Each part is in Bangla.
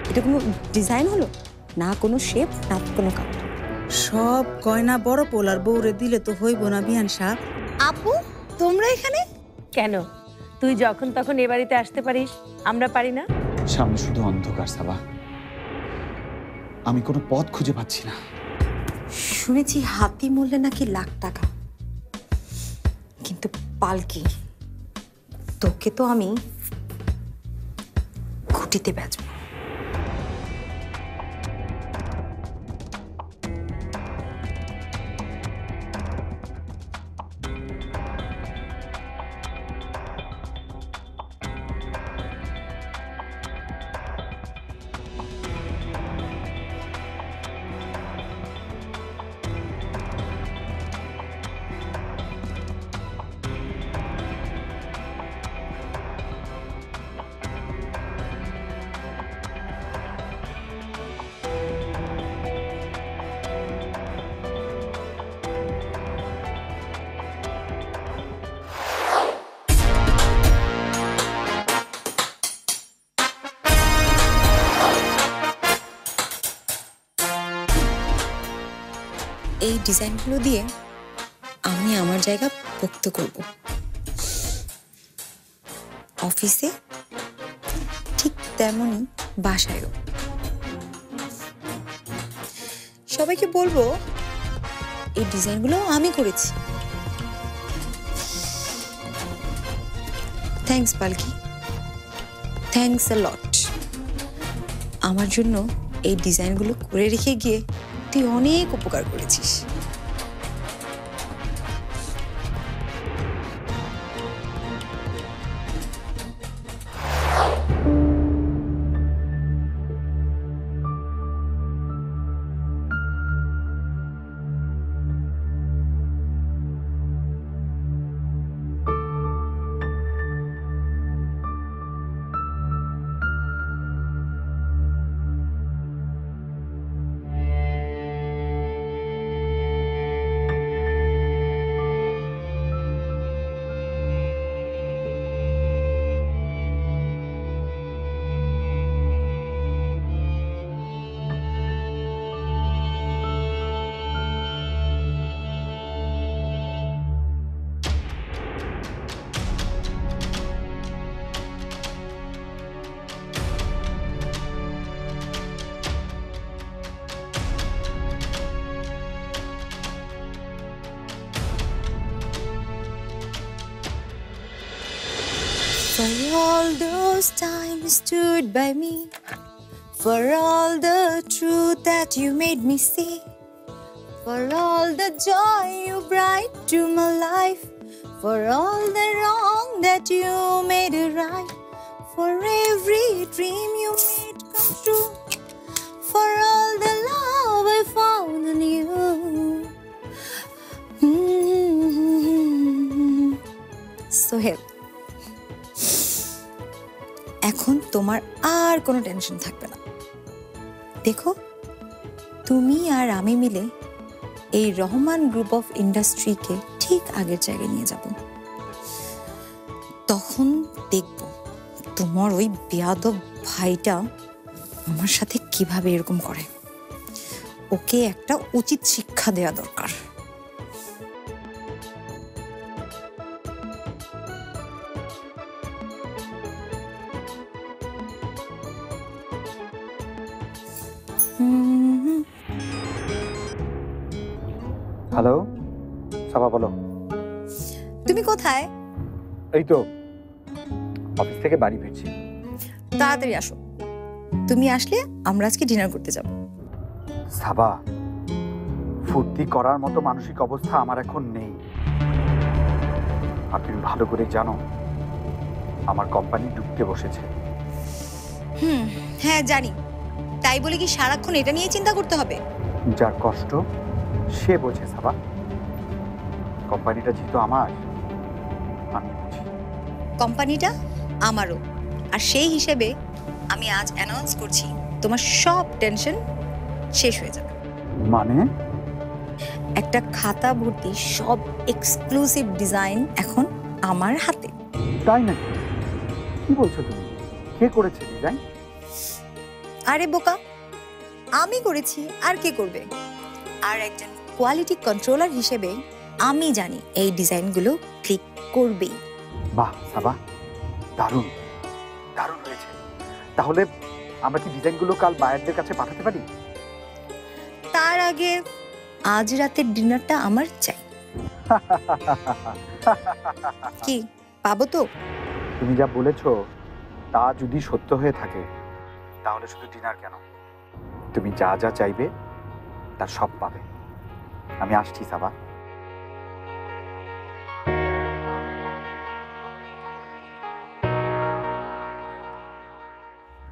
এটা কোনো ডিজাইন হলো না, কোনো শেপ না কোনো কাট। সব গয়না বড় পোলার বউরে দিলে তো হইব না বিয়ান সাহেব। আপু তোমরা এখানে কেন? তুই যখন তখন এ বাড়িতে আসতে পারিস, আমরা পারি না? সামনে শুধু অন্ধকার সাবা, আমি কোনো পথ খুঁজে পাচ্ছি না। শুনেছি হাতি মূল্যে নাকি লাখ টাকা, কিন্তু পালকি তোকে তো আমি খুঁটিতে বেচবো। এই ডিজাইনগুলো দিয়ে আমি আমার জায়গা পোক্ত করব, অফিসে ঠিক তেমনই বাসায়ও। সবাইকে বলবো এই ডিজাইনগুলো আমি করেছি। থ্যাঙ্কস পালকি, থ্যাঙ্কস আ লট। আমার জন্য এই ডিজাইনগুলো করে রেখে গিয়ে তুই অনেক উপকার করেছিস। For all those times you stood by me, for all the truth that you made me see, for all the joy you brought to my life, for all the wrong that you made right, for every dream you made come true, for all the love I found in you. Sohail, এখন তোমার আর কোনো টেনশন থাকবে না। দেখো, তুমি আর আমি মিলে এই রহমান গ্রুপ অফ ইন্ডাস্ট্রিকে ঠিক আগের জায়গায় নিয়ে যাব। তখন দেখব তোমার ওই বেয়াদব ভাইটা আমার সাথে কিভাবে এরকম করে। ওকে একটা উচিত শিক্ষা দেওয়া দরকার। হ্যালো সাবা, বলো। তুমি কোথায়? এই তো অফিস থেকে বাড়ি ফিরছি। তাড়াতাড়ি আসো। তুমি আসলে আমরা আজকে ডিনার করতে যাব। সাবা, ফুর্তি করার মতো মানসিক অবস্থা আমার এখন নেই। আর তুমি ভালো করে জানো আমার কোম্পানি ডুবতে বসেছে। হ্যাঁ জানি, তাই বলে কি সারাক্ষণ এটা নিয়ে চিন্তা করতে হবে? যার কষ্ট সে বোঝে সাবা। কোম্পানিটা যেহেতু আমার, আমি বুঝি। কোম্পানিটা আমারও, আর সেই হিসেবে আমি আজ অ্যানাউন্স করছি তোমার সব টেনশন শেষ হয়ে যাবে। মানে? একটা খাতা ভর্তি সব এক্সক্লুসিভ ডিজাইন এখন আমার হাতে। তাই নাকি? কি বলছো তুমি? কে করেছে ডিজাইন? আরে বোকা, আমি করেছি, আর কে করবে? আর একজন কোয়ালিটি কন্ট্রোলার হিসেবে আমি জানি এই ডিজাইনগুলো ক্লিক করবেই। বাহ সাবা, দারুণ দারুণ হয়েছে। তাহলে আমরা কি ডিজাইনগুলো কাল বায়ারদের কাছে পাঠাতে পারি? তার আগে আজ রাতের ডিনারটা আমার চাই। কি পাবো তো? তুমি যা বলেছো তা যদি সত্য হয়ে থাকে তাহলে শুধু ডিনার কেন, তুমি যা যা চাইবে তার সব পাবে। আমি আসছি সাবা।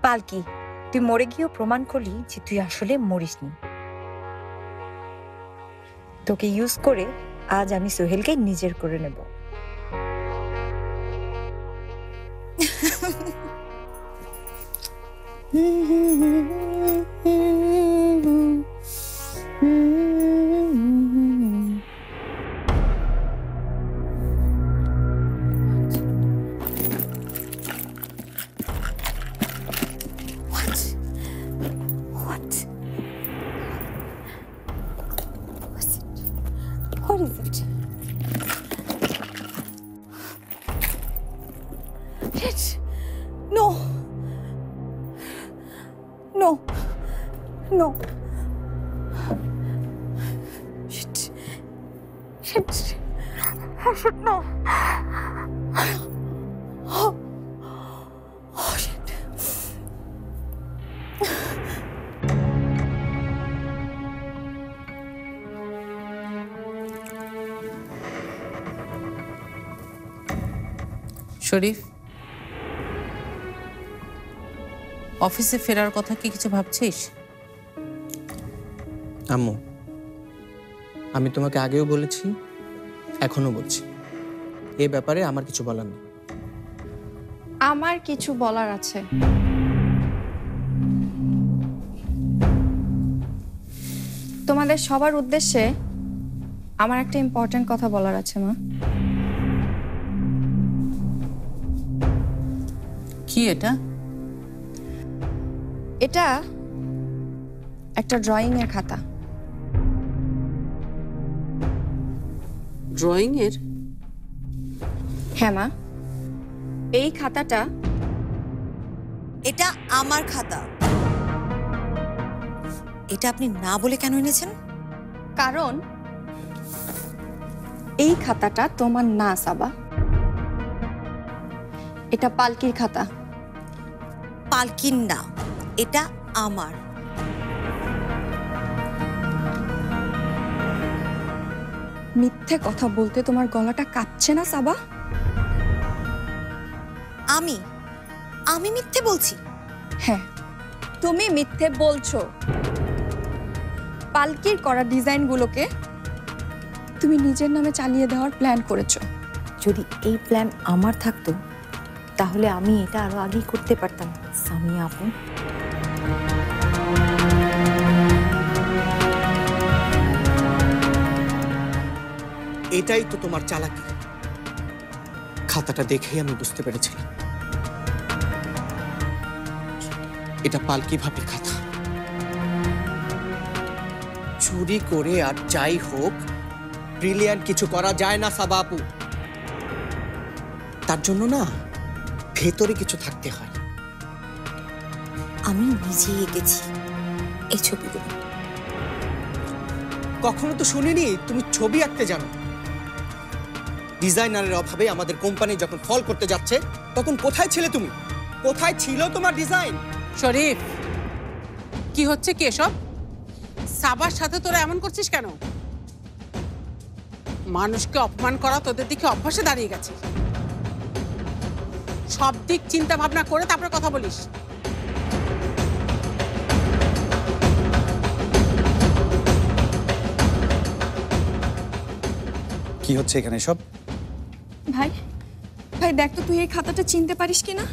পালকি, তুই মরে গিয়েও প্রমাণ করলি যে তুই আসলে মরিসনি। তোকে ইউজ করে আজ আমি সোহেলকে নিজের করে নেব। What is it? Shit! No! No! No! Shit! Shit! Oh shit! No! Oh! Oh shit! শরীফ, অফিসে ফেরার কথা কি কিছু ভাবছিস? আম্মু, আমি তোমাকে আগেও বলেছি, এখনো বলছি, এ ব্যাপারে আমার কিছু বলার নেই। আমার কিছু বলার আছে। তোমাদের সবার উদ্দেশ্যে আমার একটা ইম্পর্ট্যান্ট কথা বলার আছে মা। কি এটা? এটা একটা ড্রয়িং এর খাতা। ড্রয়িং এর? হ্যাঁ মা, এই খাতাটা এটা আমার খাতা। এটা আপনি না বলে কেন এনেছেন? কারণ এই খাতাটা তোমার না সাবা, এটা পালকির খাতা। পালকিন না, এটা আমার। মিথ্যে কথা বলতে তোমার গলাটা কাঁপছে না সাবা? আমি আমি মিথ্যে বলছি? হ্যাঁ, তুমি মিথ্যে বলছো। পালকির করা ডিজাইনগুলোকে তুমি নিজের নামে চালিয়ে দেওয়ার প্ল্যান করেছো। যদি এই প্ল্যান আমার থাকতো তাহলে আমি এটা আরো আগেই করতে পারতাম সামিয়া আপু। এটাই তো তোমার চালাকি। খাতাটা দেখেই আমি বুঝতে পেরেছিলাম এটা পালকি ভাবির খাতা। চুরি করে আর যাই হোক, ব্রিলিয়ান্ট কিছু করা যায় না সাবা আপু। তার জন্য না ভেতরে কিছু থাকতে হয়। আমি নিজেই এঁকেছি এই ছবিগুলো। কখনো তো শুনিনি তুমি ছবি আঁকতে জানো। ডিজাইনারের অভাবে আমাদের কোম্পানি যখন ফল করতে যাচ্ছে তখন কোথায় ছিলে তুমি? কোথায় ছিল তোমার ডিজাইন? শরীফ, কি হচ্ছে কি এসব? সাবার সাথে তোরা এমন করছিস কেন? মানুষকে অপমান করা তোদের দিকে অভ্যাসে দাঁড়িয়ে গেছে। সব দিক চিন্তা ভাবনা করে তারপরে কথা বলিস। কি হচ্ছে এখানে সব? ভাই, ভাই দেখ তো তুই এই খাতাটা চিনতে পারিস কিনা?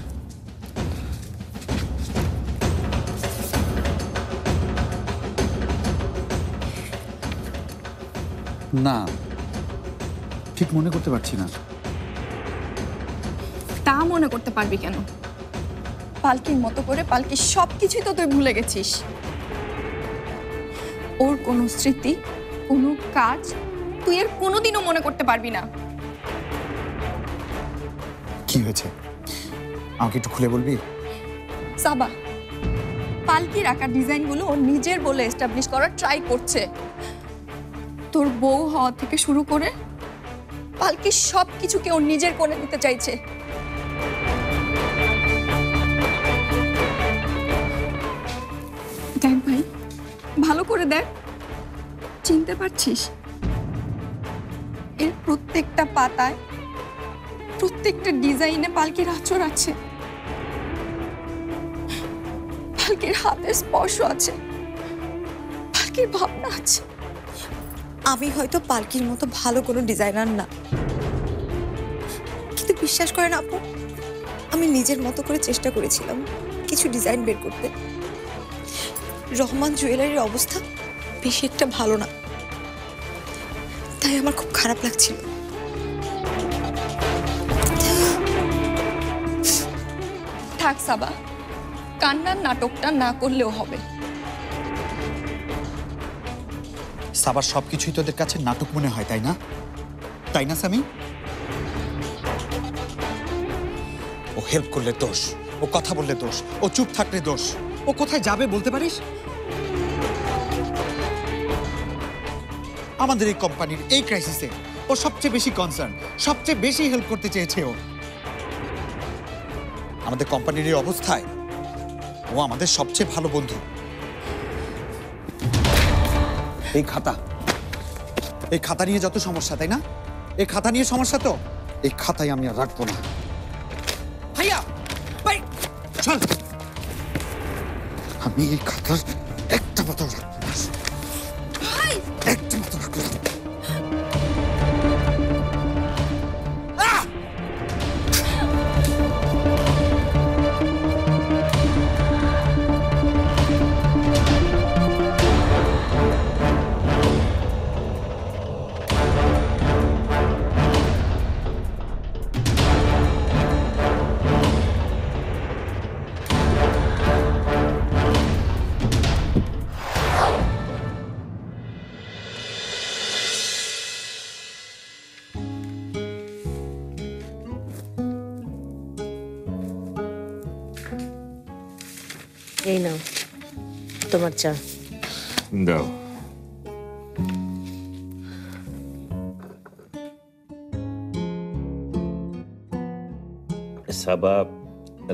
না, ঠিক মনে করতে পারছি না। তা মনে করতে পারবি কেন? পালকির মতো করে পালকির সব কিছুই তো তুই ভুলে গেছিস। ওর কোনো স্মৃতি, কোনো কাজ তুই এর কোনোদিনও মনে করতে পারবি না। কি হয়েছে আমাকে একটু খুলে বলবি? সাবা, পালকির আঁকা ডিজাইনগুলো ও নিজের বলে এস্টাবলিশ করার ট্রাই করছে। তোর বউ হওয়া থেকে শুরু করে পালকির সব কিছুকে ওর নিজের করে দিতে চাইছে। দেখ ভাই, ভালো করে দেখ, চিনতে পারছিস? এর প্রত্যেকটা পাতায়, প্রত্যেকটা ডিজাইনে পালকির আঁচড় আছে, পালকির হাতের স্পর্শ আছে, পালকির ভাবনা আছে। আমি হয়তো পালকির মতো ভালো কোনো ডিজাইনার না, কিন্তু বিশ্বাস করেন আপু, আমি নিজের মতো করে চেষ্টা করেছিলাম কিছু ডিজাইন বের করতে। রহমান জুয়েলারির অবস্থা বেশি একটা ভালো না, তাই আমার খুব খারাপ লাগছিল। থাক সাবা, কান্নার নাটকটা না করলেও হবে। সাবার সবকিছুই তোদের কাছে নাটক মনে হয়, তাই না? তাই না সামি? ও হেল্প করলে দোষ, ও কথা বললে দোষ, ও চুপ থাকলে দোষ। ও কোথায় যাবে বলতে পারিস? আমাদের এই কোম্পানির এই ক্রাইসিসে ও সবচেয়ে বেশি কনসার্ন, সবচেয়ে বেশি হেল্প করতে চেয়েছে ও। আমাদের কোম্পানির এই অবস্থায় ও আমাদের সবচেয়ে ভালো বন্ধু। এই খাতা নিয়ে যত সমস্যা, তাই না? এই খাতা নিয়ে সমস্যা, তো এই খাতায় আমি আর রাখবো না। ভাইয়া ভাই চল, আমি এই খাতার একটা মতো রাখবো না, একটা মতো রাখবো না। এই নাও তোমার চা। দাও। সাবা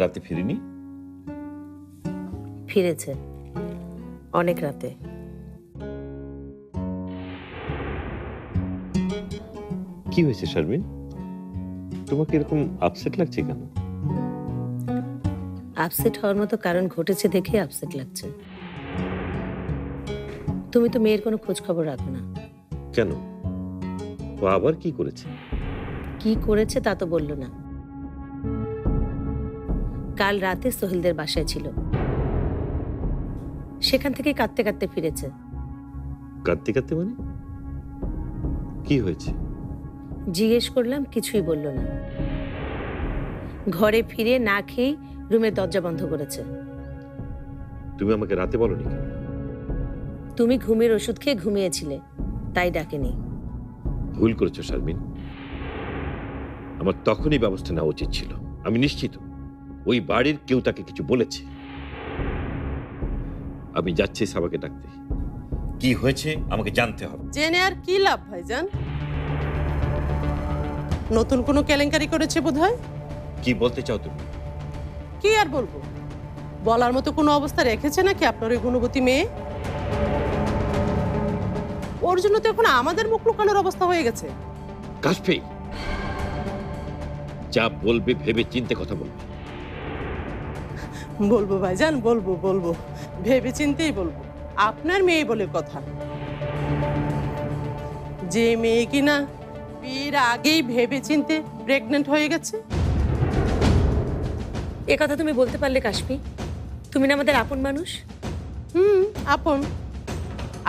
রাতে ফিরিনি? ফিরেছে অনেক রাতে। কি হয়েছে শারমিন, তোমাকে এরকম আপসেট লাগছে কেন? আপসেট হওয়ার মতো কারণ ঘটেছে দেখে আপসেট লাগছে। তুমি তো মেয়ের কোনো খোঁজ খবর রাখো না। কেন, ও আবার কি করেছে? কি করেছে তা তো বললো না। কাল রাতে সোহেলদের বাসায় ছিল, সেখান থেকে কাঁদতে কাঁদতে ফিরেছে। কাঁদতে কাঁদতে মানে? কি হয়েছে? জিজ্ঞেস করলাম, কিছুই বলল না। ঘরে ফিরে না খেয়ে রুমের দরজা বন্ধ করেছে। তুমি আমাকে রাতে বলোনি কেন? তুমি ঘুমের ওষুধ খেয়ে ঘুমিয়েছিলে, তাই ডাকেনি। ভুল করেছো শারমিন, আমার তখনই ব্যবস্থা নেওয়া উচিত ছিল। আমি নিশ্চিত ওই বাড়ির কেউ তাকে কিছু বলেছে। আমি যাচ্ছি সাবাকে ডাকতে। কি হয়েছে আমাকে জানতে হবে। জেনে আর কি লাভ ভাইজান? নতুন কোনো কেলেঙ্কারি করেছে বোধহয়। কি বলতে চাও তুমি? কি আর বলবো, বলার মতো কোনো অবস্থা রেখেছে নাকি আপনার ওই গুণবতী মেয়ে? ওর জন্য তো এখন আমাদের মুখ লুকানোর অবস্থা হয়ে গেছে। কাশফি, যা বলবে ভেবে চিন্তে কথা বলবে। বলবো ভাইজান, বলবো বলবো, ভেবে চিন্তেই বলবো। আপনার মেয়ে বলে কথা, যে মেয়ে কিনা বিয়ের আগেই ভেবে চিন্তে প্রেগনেন্ট হয়ে গেছে। এ কথা তুমি বলতে পারলে কাশফি? তুমি না আমাদের আপন মানুষ। আপন।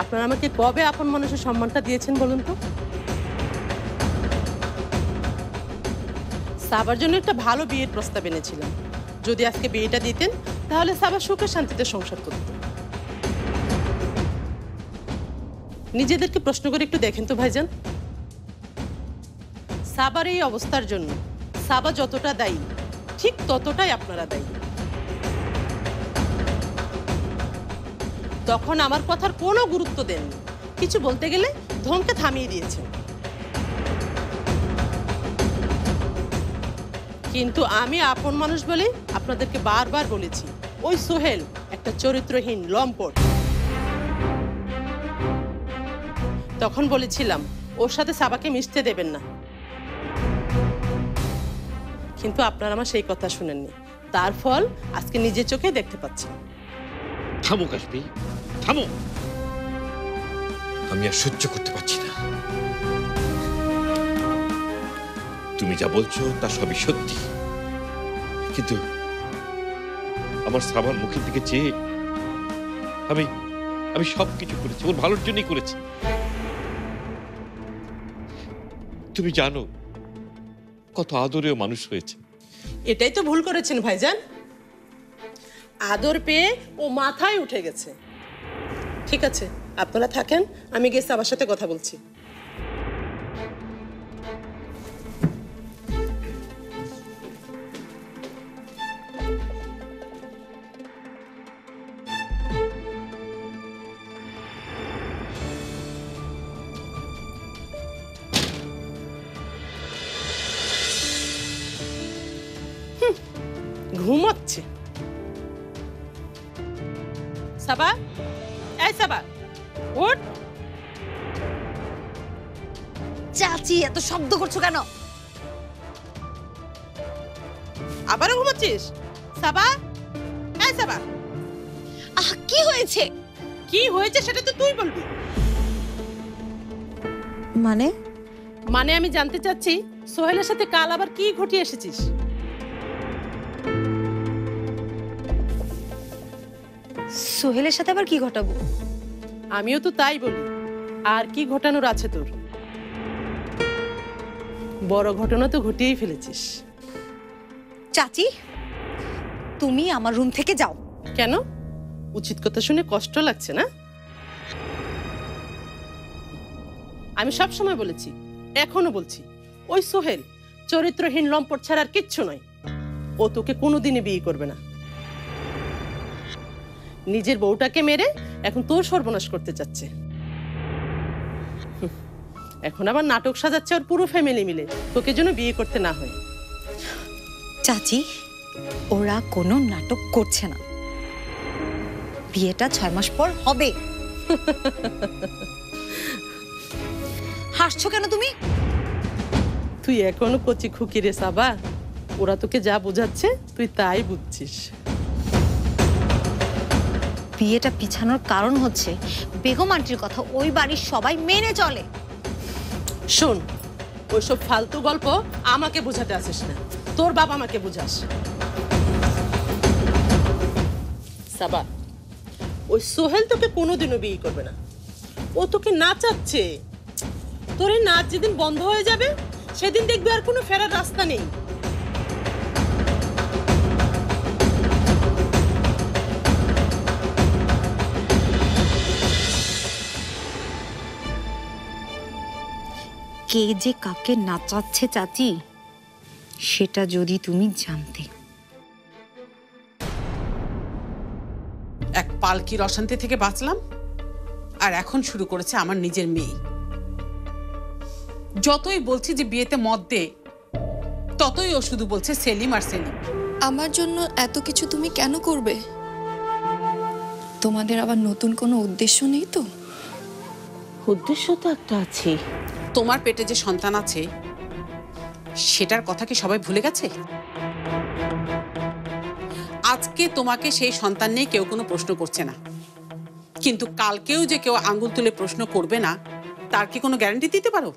আপনারা আমাকে কবে আপন মানুষের সম্মানটা দিয়েছেন বলুন তো? সাবার জন্য একটা ভালো বিয়ের প্রস্তাব এনেছিলাম। যদি আজকে বিয়েটা দিতেন তাহলে সাবা সুখে শান্তিতে সংসার করত। নিজেদেরকে প্রশ্ন করে একটু দেখেন তো ভাইজান, সাবার এই অবস্থার জন্য সাবা যতটা দায়ী ঠিক ততটাই আপনারা দায়ী। তখন আমার কথার কোনো গুরুত্ব দেননি, কিছু বলতে গেলে ধমকে থামিয়ে দিয়েছেন। কিন্তু আমি আপন মানুষ বলে আপনাদেরকে বারবার বলেছি, ওই সোহেল একটা চরিত্রহীন লম্পট। তখন বলেছিলাম ওর সাথে সাবাকে মিশতে দেবেন না, কিন্তু আপনারা আমার সেই কথা শুনেননি। তার ফল আজকে নিজের চোখে দেখতে পাচ্ছেন। থামো কাশ্মী, থামো। আমি আর সহ্য করতে পারছি না। তুমি যা বলছো তা সবই সত্যি, কিন্তু আমার সাবার মুখের দিকে চেয়ে আমি সবকিছু করেছি, ওর ভালোর জন্যই করেছি। তুমি জানো কত আদরেও মানুষ হয়েছে। এটাই তো ভুল করেছেন ভাইজান, আদর পেয়ে ও মাথায় উঠে গেছে। ঠিক আছে, আপনারা থাকেন, আমি গিয়ে সাবার সাথে কথা বলছি। ঘুমাচ্ছে সাবা। এই সাবা, উঠ। চাচি এত শব্দ করছো কেন? আবারও ঘুমাচ্ছিস? সাবা, এই সাবা। কি হয়েছে? কি হয়েছে সেটা তো তুই বলবি। মানে আমি জানতে চাচ্ছি সোহেলের সাথে কাল আবার কি ঘটিয়ে এসেছিস? সোহেলের সাথে আবার কি ঘটাবো? আমিও তো তাই বলি, আর কি ঘটানোর আছে তোর? বড় ঘটনা তো ঘটিয়েই ফেলেছিস। চাচি, তুমি আমার রুম থেকে যাও। কেন? উচিত কথা শুনে কষ্ট লাগছে না? আমি সব সময় বলেছি, এখনো বলছি, ওই সোহেল চরিত্রহীন লম্পট ছাড়া আর কিচ্ছু নয়। ও তোকে কোনোদিনই বিয়ে করবে না। নিজের বউটাকে মেরে এখন তোর সর্বনাশ করতে চাচ্ছে। এখন আবার নাটক সাজাচ্ছে ওর পুরো ফ্যামিলি মিলে তোকে যেন বিয়ে করতে না হয়। চাচি, ওরা কোনো নাটক করছে না, বিয়েটা 6 মাস পর হবে। হাসছো কেন তুমি? তুই এখনো কচি খুকি রে সাবা, ওরা তোকে যা বোঝাচ্ছে তুই তাই বুঝছিস। বিয়েটা পিছানোর কারণ হচ্ছে বেগম আন্টির কথা ওই বাড়ির সবাই মেনে চলে। শোন, ওইসব ফালতু গল্প আমাকে বোঝাতে আসিস না, তোর বাবা আমাকে বুঝাস। সাবা, ওই সোহেল তোকে কোনোদিনও বিয়ে করবে না। ও তোকে নাচাচ্ছে। তোর এই নাচ যেদিন বন্ধ হয়ে যাবে সেদিন দেখবি আর কোনো ফেরার রাস্তা নেই। কে যে কাকে নাচাচ্ছে চাচি, সেটা যদি তুমি জানতে। এক পালকির অশান্তি থেকে বাঁচলাম, আর এখন শুরু করেছে আমার নিজের মেয়ে। যতই বলছি যে বিয়েতে মত দে, ততই ও শুধু বলছে সেলিম আর সেলিম। আমার জন্য এত কিছু তুমি কেন করবে? তোমাদের আবার নতুন কোনো উদ্দেশ্য নেই তো? উদ্দেশ্য তো একটা আছে। তোমার পেটে যে সন্তান আছে সেটার কথা কি সবাই ভুলে গেছে? আজকে তোমাকে সেই সন্তান নিয়ে কেউ কোনো প্রশ্ন করছে না, কিন্তু কালকেও যে কেউ আঙ্গুল তুলে প্রশ্ন করবে না তার কি কোনো গ্যারান্টি দিতে পারো?